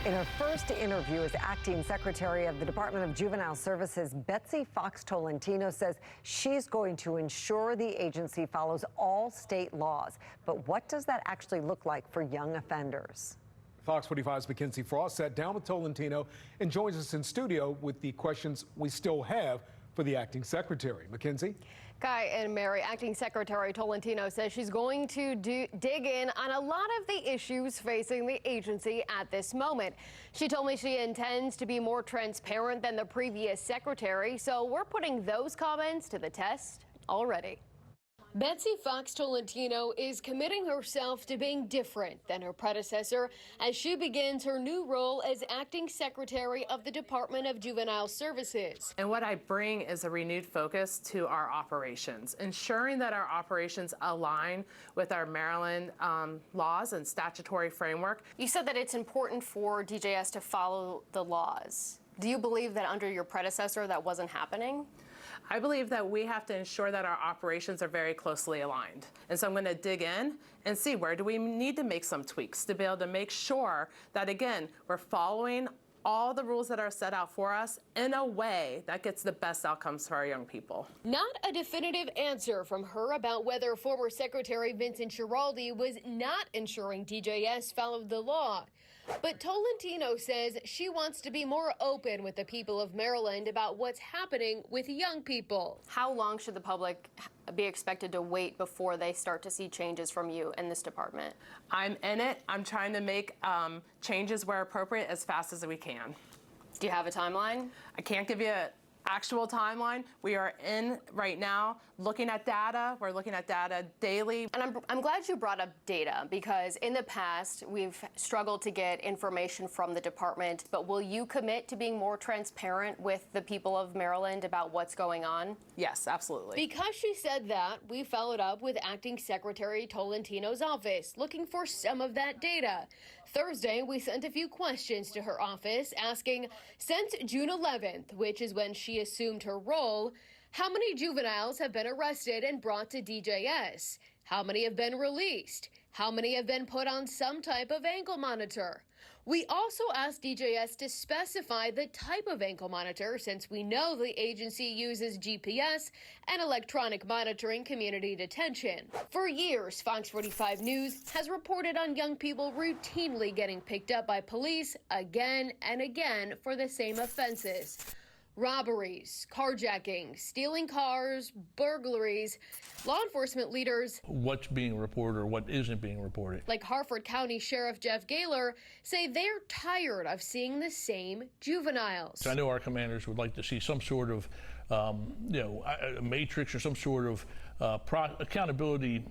In her first interview as acting secretary of the Department of Juvenile Services, Betsy Fox Tolentino says she's going to ensure the agency follows all state laws. But what does that actually look like for young offenders? Fox 45's Mackenzie Frost sat down with Tolentino and joins us in studio with the questions we still have for the acting secretary. Mackenzie? Guy and Mary, Acting Secretary Tolentino says she's going to dig in on a lot of the issues facing the agency at this moment. She told me she intends to be more transparent than the previous secretary, so we're putting those comments to the test already. Betsy Fox Tolentino is committing herself to being different than her predecessor as she begins her new role as Acting Secretary of the Department of Juvenile Services. And what I bring is a renewed focus to our operations, ensuring that our operations align with our Maryland laws and statutory framework. You said that it's important for DJS to follow the laws. Do you believe that under your predecessor that wasn't happening? I believe that we have to ensure that our operations are very closely aligned. And so I'm going to dig in and see where do we need to make some tweaks to be able to make sure that, again, we're following all the rules that are set out for us in a way that gets the best outcomes for our young people. Not a definitive answer from her about whether former Secretary Vincent Schiraldi was not ensuring DJS followed the law. But Tolentino says she wants to be more open with the people of Maryland about what's happening with young people. How long should the public be expected to wait before they start to see changes from you in this department? I'm in it. I'm trying to make changes where appropriate as fast as we can. Do you have a timeline? I can't give you an actual timeline. We are in right now looking at data. We're looking at data daily. And I'm glad you brought up data because in the past we've struggled to get information from the department, but will you commit to being more transparent with the people of Maryland about what's going on? Yes, absolutely. Because she said that, we followed up with Acting Secretary Tolentino's office looking for some of that data. Thursday, we sent a few questions to her office asking, since June 11th, which is when she assumed her role, how many juveniles have been arrested and brought to DJS? How many have been released? How many have been put on some type of ankle monitor? We also asked DJS to specify the type of ankle monitor since we know the agency uses GPS and electronic monitoring community detention. For years, Fox 45 News has reported on young people routinely getting picked up by police again and again for the same offenses. Robberies, carjacking, stealing cars, burglaries. Law enforcement leaders, what's being reported or what isn't being reported, like Harford County Sheriff Jeff Gaylor, say they're tired of seeing the same juveniles. So I know our commanders would like to see some sort of a matrix or some sort of accountability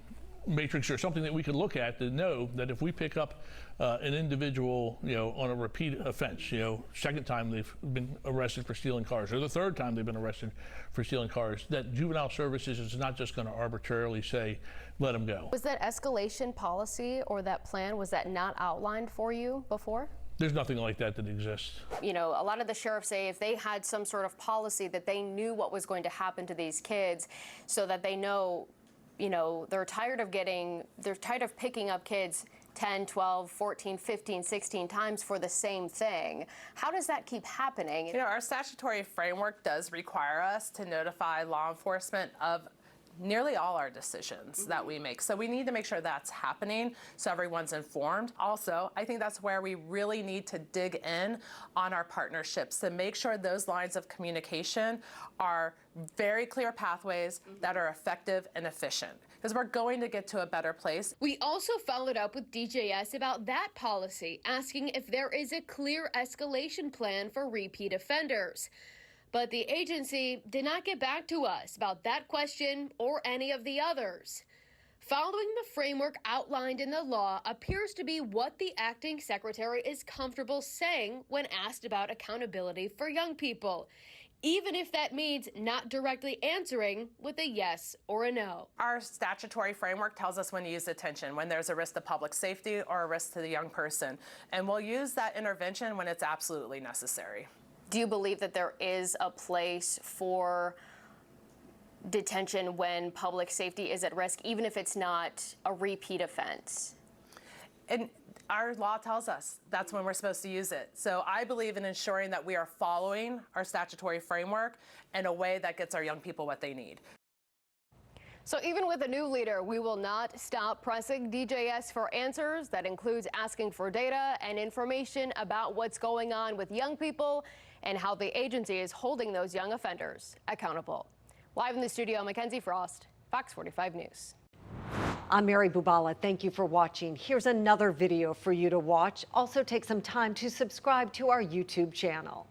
matrix or something that we could look at to know that if we pick up an individual, on a repeat offense, second time they've been arrested for stealing cars or the third time they've been arrested for stealing cars, that Juvenile Services is not just going to arbitrarily say, let them go. Was that escalation policy or that plan, was that not outlined for you before? There's nothing like that exists. a lot of the sheriffs say if they had some sort of policy that they knew what was going to happen to these kids so that they know, they're tired of picking up kids 10, 12, 14, 15, 16 times for the same thing. How does that keep happening? Our statutory framework does require us to notify law enforcement of nearly all our decisions that we make. So we need to make sure that's happening so everyone's informed. Also, I think that's where we really need to dig in on our partnerships to make sure those lines of communication are very clear pathways that are effective and efficient, because we're going to get to a better place. We also followed up with DJS about that policy, asking if there is a clear escalation plan for repeat offenders. But the agency did not get back to us about that question or any of the others. Following the framework outlined in the law appears to be what the acting secretary is comfortable saying when asked about accountability for young people, even if that means not directly answering with a yes or a no. Our statutory framework tells us when to use detention, when there's a risk to public safety or a risk to the young person. And we'll use that intervention when it's absolutely necessary. Do you believe that there is a place for detention when public safety is at risk, even if it's not a repeat offense? And our law tells us that's when we're supposed to use it. So I believe in ensuring that we are following our statutory framework in a way that gets our young people what they need. So even with a new leader, we will not stop pressing DJS for answers. That includes asking for data and information about what's going on with young people and how the agency is holding those young offenders accountable. Live in the studio, Mackenzie Frost, Fox 45 News. I'm Mary Bubala. Thank you for watching. Here's another video for you to watch. Also take some time to subscribe to our YouTube channel.